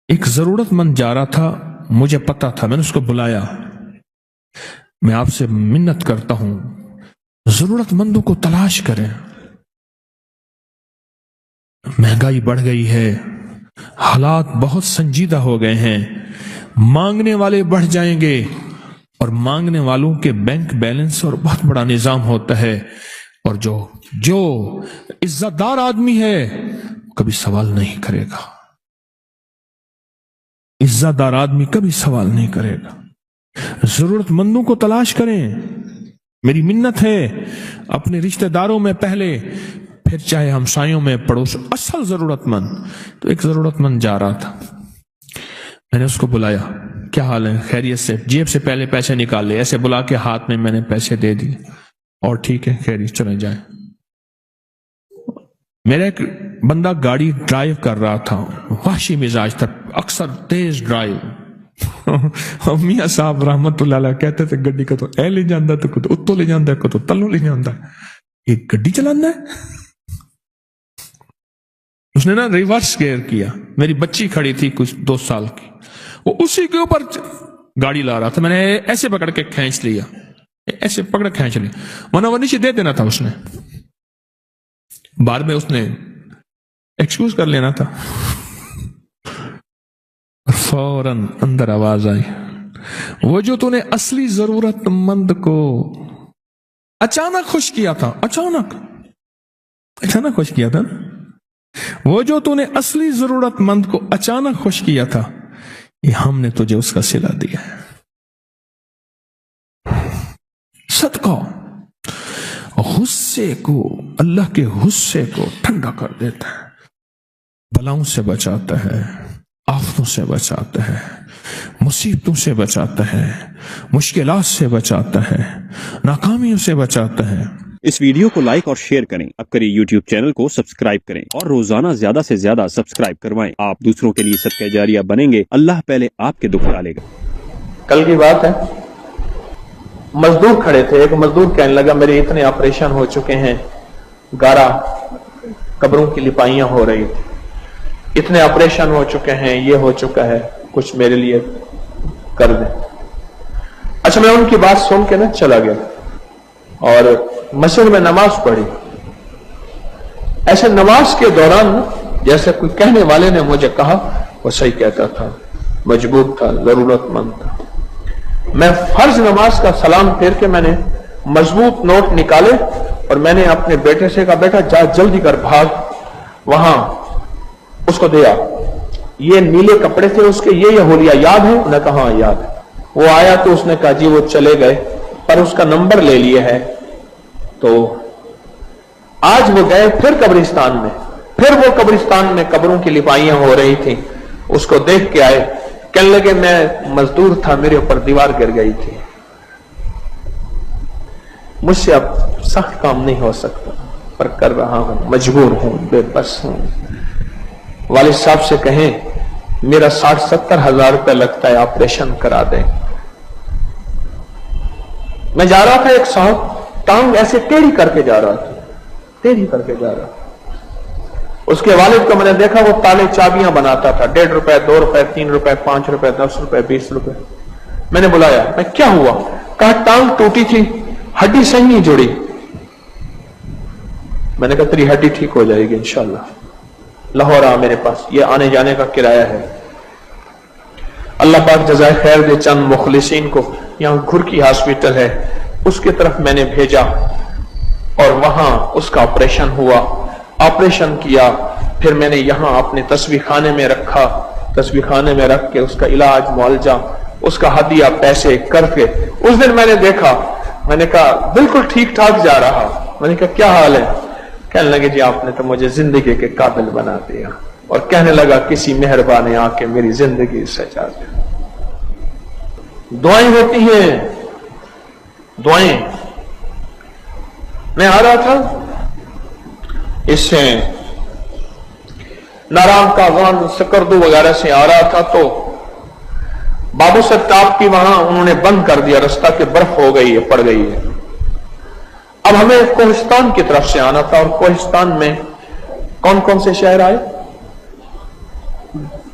ایک ضرورت مند جا رہا تھا، مجھے پتا تھا، میں نے اس کو بلایا، میں آپ سے منت کرتا ہوں ضرورت مندوں کو تلاش کریں، مہنگائی بڑھ گئی ہے، حالات بہت سنجیدہ ہو گئے ہیں، مانگنے والے بڑھ جائیں گے، اور مانگنے والوں کے بینک بیلنس اور بہت بڑا نظام ہوتا ہے، اور جو عزت دار آدمی ہے کبھی سوال نہیں کرے گا، عزت دار آدمی کبھی سوال نہیں کرے گا۔ ضرورت مندوں کو تلاش کریں، میری منت ہے، اپنے رشتہ داروں میں پہلے، پھر چاہے ہمسایوں میں، پڑوس، اصل ضرورت مند۔ تو ایک ضرورت مند جا رہا تھا، میں نے اس کو بلایا، کیا حال ہے، خیریت سے؟ جیب سے پہلے پیسے نکال لے، ایسے بلا کے ہاتھ میں نے پیسے دے دیے، اور ٹھیک ہے، خیریت، چلے جائیں۔ میرا ایک بندہ گاڑی ڈرائیو کر رہا تھا، وحشی مزاج تھا، اکثر تیز ڈرائیو، میاں صاحب رحمت اللہ علیہ کہتے تھے گڈی کا تو اے لے جاندہ تو کتو اتو لے جاندہ کتو تلو لے جاندہ، ایک گڈی چلانا ہے۔ اس نے نا ریورس گیئر کیا، میری بچی کھڑی تھی کچھ 2 سال کی، وہ اسی کے اوپر گاڑی لا رہا تھا، میں نے ایسے پکڑ کے کھینچ لیا، ایسے پکڑ کھینچ لیا، ورنہ وہ نیچے دے دینا تھا، اس نے بعد میں اس نے ایکسکیوز کر لینا تھا۔ فوراً اندر آواز آئی، وہ جو تو نے اصلی ضرورت مند کو اچانک خوش کیا تھا، اچانک خوش کیا تھا، وہ جو تو نے اصلی ضرورت مند کو اچانک خوش کیا تھا، یہ ہم نے تجھے اس کا صلہ دیا ہے۔ صدقہ غصے کو، اللہ کے غصے کو ٹھنڈا کر دیتا ہے، بلاؤں سے بچاتا ہے، آفتوں سے بچاتا ہے، مصیبتوں سے بچاتا ہے، مشکلات سے بچاتا ہے، ناکامیوں سے بچاتا ہے۔ اس ویڈیو کو لائک اور شیئر کریں، اب کریں یوٹیوب چینل کو سبسکرائب کریں، اور روزانہ زیادہ سے زیادہ سبسکرائب کروائیں۔ آپ دوسروں کے لیے صدقہ جاریہ بنیں گے، اللہ پہلے آپ کے دکھ ڈالے گا۔ کل کی بات ہے، مزدور کھڑے تھے، ایک مزدور کہنے لگا میرے اتنے آپریشن ہو چکے ہیں، 11 قبروں کی لپائیاں ہو رہی تھی، اتنے آپریشن ہو چکے ہیں، یہ ہو چکا ہے، کچھ میرے لیے کر دیں۔ اچھا، میں ان کی بات سن کے نا چلا گیا اور مسجد میں نماز پڑھی۔ ایسے نماز کے دوران جیسے کوئی کہنے والے نے مجھے کہا، وہ صحیح کہتا تھا، مجبور تھا، ضرورت مند تھا۔ میں فرض نماز کا سلام پھیر کے میں نے مضبوط نوٹ نکالے اور میں نے اپنے بیٹے سے کہا، بیٹا جا جلدی کر بھاگ وہاں، اس کو دیا، یہ نیلے کپڑے تھے اس کے، یہ ہولیا یاد ہے؟ انہوں نے کہا ہاں یاد ہے۔ وہ آیا تو اس نے کہا جی وہ چلے گئے، پر اس کا نمبر لے لیے ہے۔ تو آج وہ گئے پھر قبرستان میں، پھر وہ قبرستان میں قبروں کی لپائیاں ہو رہی تھیں، اس کو دیکھ کے آئے، کہنے لگے میں مزدور تھا، میرے اوپر دیوار گر گئی تھی، مجھ سے اب سخت کام نہیں ہو سکتا، پر کر رہا ہوں، مجبور ہوں، بے بس ہوں۔ والد صاحب سے کہیں میرا 60-70 ہزار روپے لگتا ہے، آپریشن کرا دیں۔ میں جا رہا تھا، ایک صاحب ٹانگ ایسے ٹیڑھی کر کے جا رہا تھا، ٹیڑھی کر کے جا رہا تھا۔ اس کے والد کو میں نے دیکھا، وہ تالے چابیاں بناتا تھا، 1.5 روپے، 2 روپے، 3 روپے، 5 روپے، 10 روپے، 20 روپے۔ میں نے بلایا، میں کیا ہوا؟ کہا ٹانگ ٹوٹی تھی، ہڈی صحیح نہیں جڑی۔ میں نے کہا تیری ہڈی ٹھیک ہو جائے گی انشاءاللہ، لاہور آ میرے پاس، یہ آنے جانے کا کرایہ ہے۔ اللہ پاک جزائے خیر دے، چند مخلصین کو، یہاں گھر کی ہاسپٹل ہے، اس کی طرف میں نے بھیجا، اور وہاں اس کا آپریشن ہوا، آپریشن کیا، پھر میں نے یہاں اپنے تسبیح خانے میں رکھا، تسبیح خانے میں رکھ کے اس کا علاج، معالجہ، اس کا ہدیہ پیسے کر کے، اس دن میں نے دیکھا، میں نے کہا بالکل ٹھیک ٹھاک جا رہا۔ میں نے کہا کیا حال ہے؟ کہنے لگے جی آپ نے تو مجھے زندگی کے قابل بنا دیا، اور کہنے لگا کسی مہربان نے آ کے میری زندگی سجا دیا۔ دعائیں ہوتی ہیں، دعائیں۔ میں آ رہا تھا اس سے نارام کاغان، سکردو وغیرہ سے آ رہا تھا، تو بابو ستاب کی وہاں انہوں نے بند کر دیا رستہ کہ برف ہو گئی ہے، پڑ گئی ہے۔ اب ہمیں کوہستان کی طرف سے آنا تھا، اور کوہستان میں کون کون سے شہر آئے؟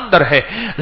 اندر ہے،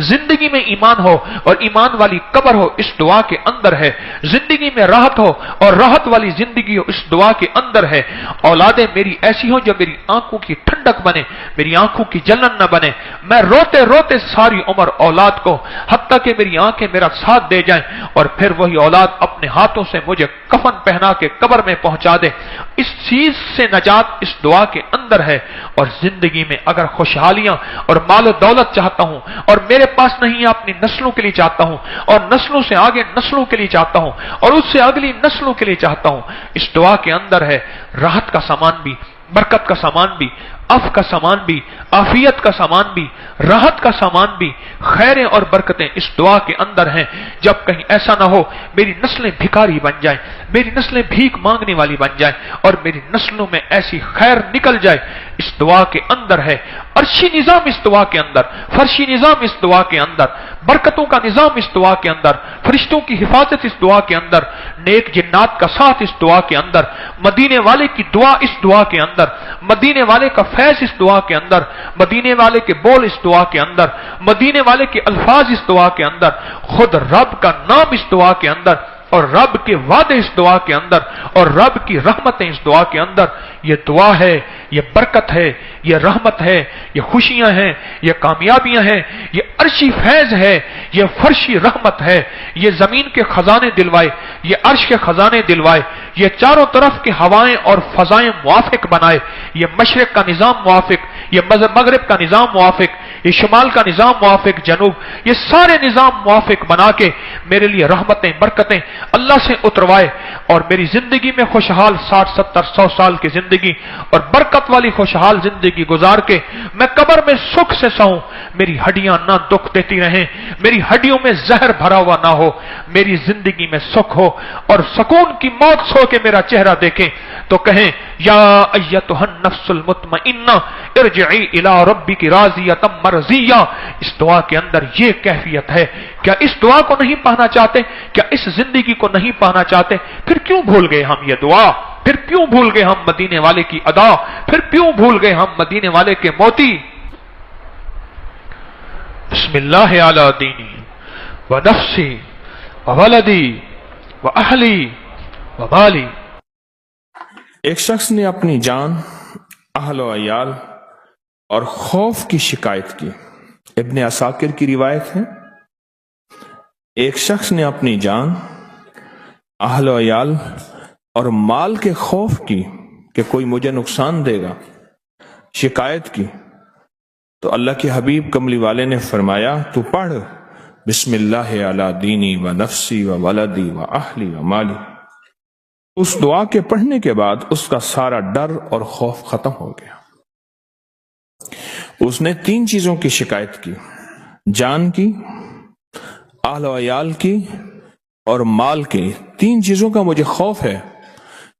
زندگی میں ایمان ہو اور ایمان والی قبر ہو اس دعا کے اندر ہے، زندگی میں راحت ہو اور راحت والی زندگی ہو اس دعا کے اندر ہے، اولادیں میری ایسی ہوں جو میری آنکھوں کی ٹھنڈک بنے، میری آنکھوں کی جلن نہ بنے، میں روتے روتے ساری عمر اولاد کو حتیٰ کہ میری آنکھیں میرا ساتھ دے جائیں اور پھر وہی اولاد اپنے ہاتھوں سے مجھے کفن پہنا کے قبر میں پہنچا دے، اس چیز سے نجات اس دعا کے اندر ہے۔ اور زندگی میں اگر خوشحالیاں اور مال و دولت چاہتا ہوں اور میرے پاس نہیں ہے، اپنی نسلوں کے لیے چاہتا ہوں اور نسلوں سے آگے نسلوں کے لیے چاہتا ہوں اور اس سے اگلی نسلوں کے لیے چاہتا ہوں، اس دعا کے اندر ہے راحت کا سامان بھی، برکت کا سامان بھی، عفو کا سامان بھی، عافیت کا سامان بھی، راحت کا سامان بھی، خیریں اور برکتیں اس دعا کے اندر ہیں۔ جب کہیں ایسا نہ ہو میری نسلیں بھکاری بن جائیں، میری نسلیں بھیک مانگنے والی بن جائیں اور میری نسلوں میں ایسی خیر نکل جائے، اس دعا کے اندر ہے عرشی نظام، اس دعا کے اندر فرشی نظام، اس دعا کے اندر برکتوں کا نظام، اس دعا کے اندر فرشتوں کی حفاظت، اس دعا کے اندر نیک جنات کا ساتھ، اس دعا کے اندر مدینے والے کی دعا، اس دعا کے اندر مدینے والے کا فیض، اس دعا کے اندر مدینے والے کے بول، اس دعا کے اندر مدینے والے کے الفاظ، اس دعا کے اندر خود رب کا نام، اس دعا کے اندر اور رب کے وعدے اس دعا کے اندر اور رب کی رحمتیں اس دعا کے اندر۔ یہ دعا ہے، یہ برکت ہے، یہ رحمت ہے، یہ خوشیاں ہیں، یہ کامیابیاں ہیں، یہ عرشی فیض ہے، یہ فرشی رحمت ہے، یہ زمین کے خزانے دلوائے، یہ عرش کے خزانے دلوائے، یہ چاروں طرف کے ہوائیں اور فضائیں موافق بنائے، یہ مشرق کا نظام موافق، یہ مغرب کا نظام موافق، یہ شمال کا نظام موافق، جنوب، یہ سارے نظام موافق بنا کے میرے لیے رحمتیں برکتیں اللہ سے اتروائے اور میری زندگی میں خوشحال 60 70 100 سال کی زندگی اور برکت والی خوشحال زندگی گزار کے میں قبر میں سکھ سے سہوں، میری ہڈیاں نہ دکھ دیتی رہیں، میری ہڈیوں میں زہر بھرا ہوا نہ ہو، میری زندگی میں سکھ ہو اور سکون کی موت سو کے میرا چہرہ دیکھیں تو کہیں یا ایتھا النفس المطمئنہ ارجعی الی ربک راضیۃ مرضیہ۔ اس دعا کے اندر یہ کیفیت ہے۔ کیا اس دعا کو نہیں پانا چاہتے؟ کیا اس زندگی کو نہیں پانا چاہتے؟ پھر کیوں بھول گئے ہم یہ دعا؟ پھر کیوں بھول گئے ہم مدینے والے کی ادا؟ پھر کیوں بھول گئے ہم مدینے والے کے موتی؟ بسم اللہ علی دینی و نفسی و ولدی و اہلی و مالی۔ ایک شخص نے اپنی جان، اہل و عیال اور خوف کی شکایت کی۔ ابن عساکر کی روایت ہے، ایک شخص نے اپنی جان، اہل و عیال اور مال کے خوف کی کہ کوئی مجھے نقصان دے گا شکایت کی، تو اللہ کے حبیب کملی والے نے فرمایا تو پڑھ بسم اللہ علی دینی و نفسی و ولدی و اہلی و مالی۔ اس دعا کے پڑھنے کے بعد اس کا سارا ڈر اور خوف ختم ہو گیا۔ اس نے 3 چیزوں کی شکایت کی، جان کی، اہل و عیال کی اور مال کی۔ 3 چیزوں کا مجھے خوف ہے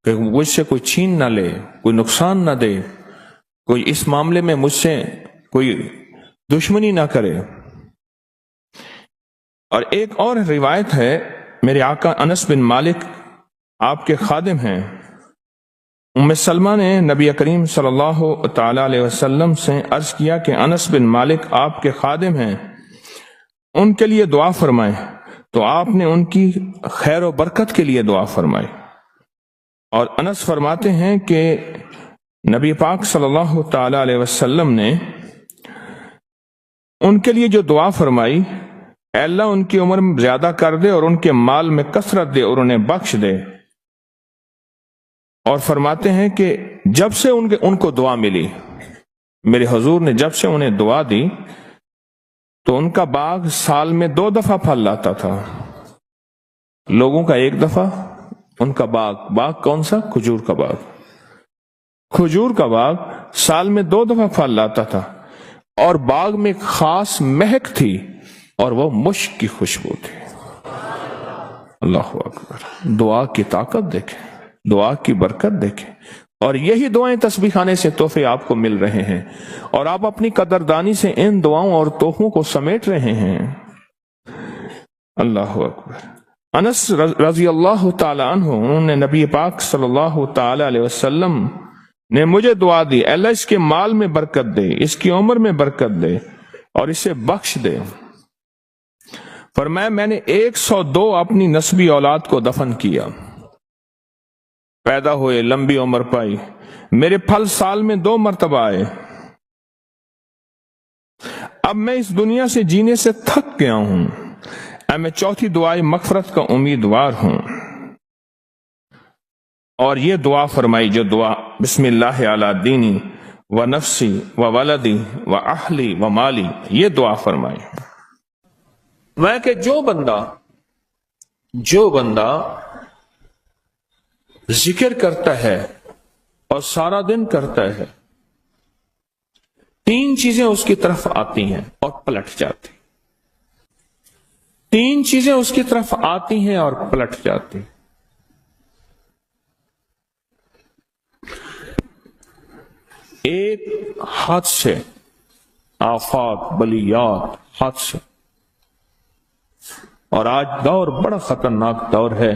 کہ مجھ سے کوئی چھین نہ لے، کوئی نقصان نہ دے، کوئی اس معاملے میں مجھ سے کوئی دشمنی نہ کرے۔ اور ایک اور روایت ہے، میرے آقا انس بن مالک آپ کے خادم ہیں، ام سلمہ نے نبی کریم صلی اللہ تعالی علیہ وسلم سے عرض کیا کہ انس بن مالک آپ کے خادم ہیں، ان کے لیے دعا فرمائیں، تو آپ نے ان کی خیر و برکت کے لیے دعا فرمائی۔ اور انس فرماتے ہیں کہ نبی پاک صلی اللہ تعالی علیہ وسلم نے ان کے لیے جو دعا فرمائی، اے اللہ ان کی عمر میں زیادہ کر دے اور ان کے مال میں کثرت دے اور انہیں بخش دے۔ اور فرماتے ہیں کہ جب سے ان کو دعا ملی، میرے حضور نے جب سے انہیں دعا دی تو ان کا باغ سال میں 2 دفعہ پھل لاتا تھا، لوگوں کا 1 دفعہ، ان کا باغ کون سا؟ کھجور کا باغ۔ کھجور کا باغ سال میں 2 دفعہ پھل لاتا تھا اور باغ میں ایک خاص مہک تھی اور وہ مشک کی خوشبو تھی۔ اللہ اکبر! دعا کی طاقت دیکھیں، دعا کی برکت دیکھیں، اور یہی دعائیں تسبیح خانے سے تحفے آپ کو مل رہے ہیں اور آپ اپنی قدردانی سے ان دعاؤں اور تحفوں کو سمیٹ رہے ہیں۔ اللہ اکبر! انس رضی اللہ تعالی عنہ، انہوں نے نبی پاک صلی اللہ تعالی علیہ وسلم نے مجھے دعا دی، اللہ اس کے مال میں برکت دے، اس کی عمر میں برکت دے اور اسے بخش دے۔ فرمایا میں نے 102 اپنی نسبی اولاد کو دفن کیا، پیدا ہوئے، لمبی عمر پائی، میرے پھل سال میں 2 مرتبہ آئے۔ اب میں اس دنیا سے جینے سے تھک گیا ہوں، اب میں چوتھی دعائے مغفرت کا امیدوار ہوں۔ اور یہ دعا فرمائی جو دعا بسم اللہ علی دینی و نفسی و ولدی و اہلی و مالی، یہ دعا فرمائی۔ میں کہ جو بندہ ذکر کرتا ہے اور سارا دن کرتا ہے، 3 چیزیں اس کی طرف آتی ہیں اور پلٹ جاتی، 3 چیزیں اس کی طرف آتی ہیں اور پلٹ جاتی۔ ایک حادثے، آفات، بلیات، حادثے، اور آج دور بڑا خطرناک دور ہے،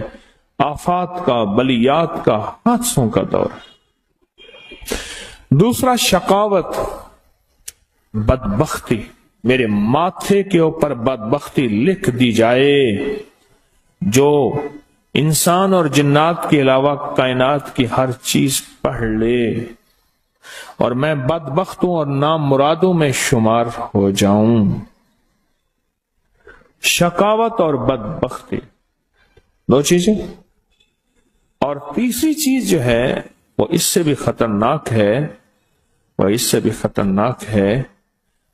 آفات کا، بلیات کا، حادثوں کا دور ہے۔ دوسرا شقاوت، بدبختی، میرے ماتھے کے اوپر بدبختی لکھ دی جائے، جو انسان اور جنات کے علاوہ کائنات کی ہر چیز پڑھ لے، اور میں بدبختوں اور نامرادوں میں شمار ہو جاؤں۔ شقاوت اور بدبختی، 2 چیزیں۔ اور تیسری چیز جو ہے وہ اس سے بھی خطرناک ہے،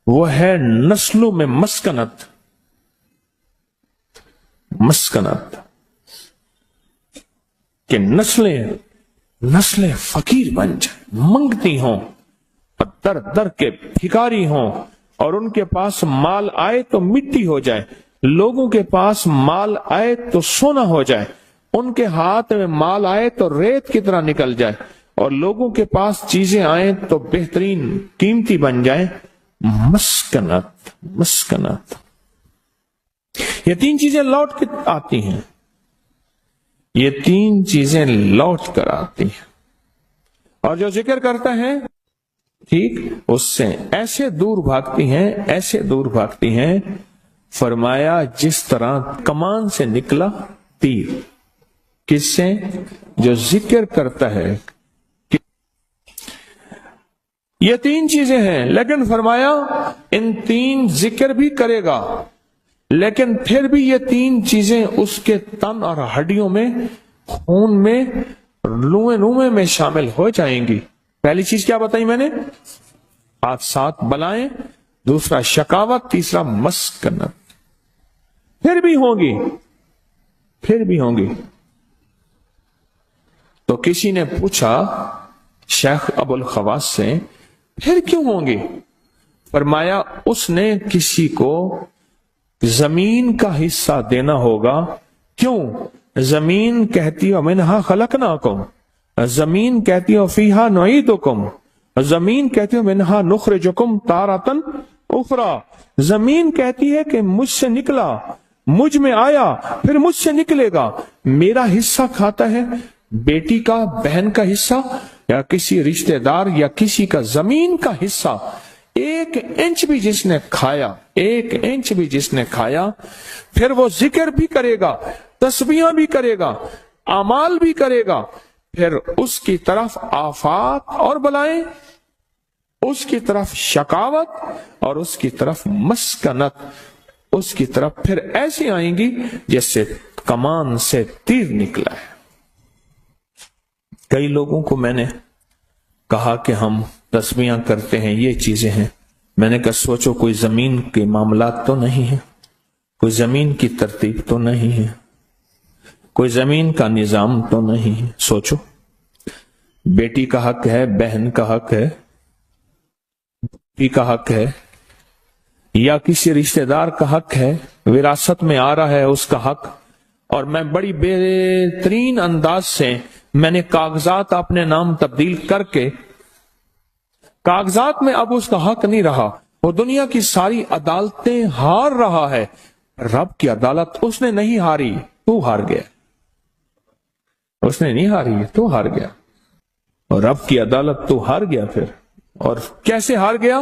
وہ ہے نسلوں میں مسکنت، کہ نسلیں فقیر بن جائیں، منگتی ہوں اور در در کے بھکاری ہوں، اور ان کے پاس مال آئے تو مٹی ہو جائے، لوگوں کے پاس مال آئے تو سونا ہو جائے، ان کے ہاتھ میں مال آئے تو ریت کی طرح نکل جائے، اور لوگوں کے پاس چیزیں آئیں تو بہترین قیمتی بن جائیں۔ مسکنت، یہ 3 چیزیں لوٹ کے آتی ہیں، یہ 3 چیزیں لوٹ کر آتی ہیں، اور جو ذکر کرتا ہے ٹھیک اس سے ایسے دور بھاگتی ہیں، فرمایا جس طرح کمان سے نکلا تیر۔ کس سے؟ جو ذکر کرتا ہے۔ یہ 3 چیزیں ہیں، لیکن فرمایا ان 3 ذکر بھی کرے گا، لیکن پھر بھی یہ 3 چیزیں اس کے تن اور ہڈیوں میں، خون میں، لومے میں شامل ہو جائیں گی۔ پہلی چیز کیا بتائی میں نے؟ حادثات، بلائیں، دوسرا شقاوت، تیسرا مسکنت۔ پھر بھی ہوں گی۔ تو کسی نے پوچھا شیخ ابو الخواص سے، پھر کیوں ہوں گی؟ فرمایا اس نے کسی کو زمین کا حصہ دینا ہوگا۔ کیوں؟ زمین کہتی ہے منہا خلقناکم، زمین کہتی ہے فیہا نعیدکم، زمین کہتی ہے منہا نخرجکم تارۃ اخری، زمین کہتی ہے کہ مجھ سے نکلا، مجھ میں آیا، پھر مجھ سے نکلے گا۔ میرا حصہ کھاتا ہے، بیٹی کا، بہن کا حصہ، یا کسی رشتہ دار یا کسی کا زمین کا حصہ، 1 انچ بھی جس نے کھایا، پھر وہ ذکر بھی کرے گا، تسبیحاں بھی کرے گا، اعمال بھی کرے گا، پھر اس کی طرف آفات اور بلائیں، اس کی طرف شقاوت اور اس کی طرف مسکنت، اس کی طرف پھر ایسی آئیں گی جیسے کمان سے تیر نکلا ہے۔ کئی لوگوں کو میں نے کہا کہ ہم تسبیحاں کرتے ہیں، یہ چیزیں ہیں، میں نے کہا سوچو کوئی زمین کے معاملات تو نہیں ہے، کوئی زمین کی ترتیب تو نہیں ہے، کوئی زمین کا نظام تو نہیں ہے۔ سوچو، بیٹی کا حق ہے، بہن کا حق ہے، بیٹی کا حق ہے، یا کسی رشتہ دار کا حق ہے، وراثت میں آ رہا ہے اس کا حق، اور میں بڑی بہترین انداز سے میں نے کاغذات اپنے نام تبدیل کر کے، کاغذات میں اب اس کا حق نہیں رہا، وہ دنیا کی ساری عدالتیں ہار رہا ہے، رب کی عدالت اس نے نہیں ہاری، تو ہار گیا، اس نے نہیں ہاری، تو ہار گیا، اور رب کی عدالت تو ہار گیا۔ پھر اور کیسے ہار گیا؟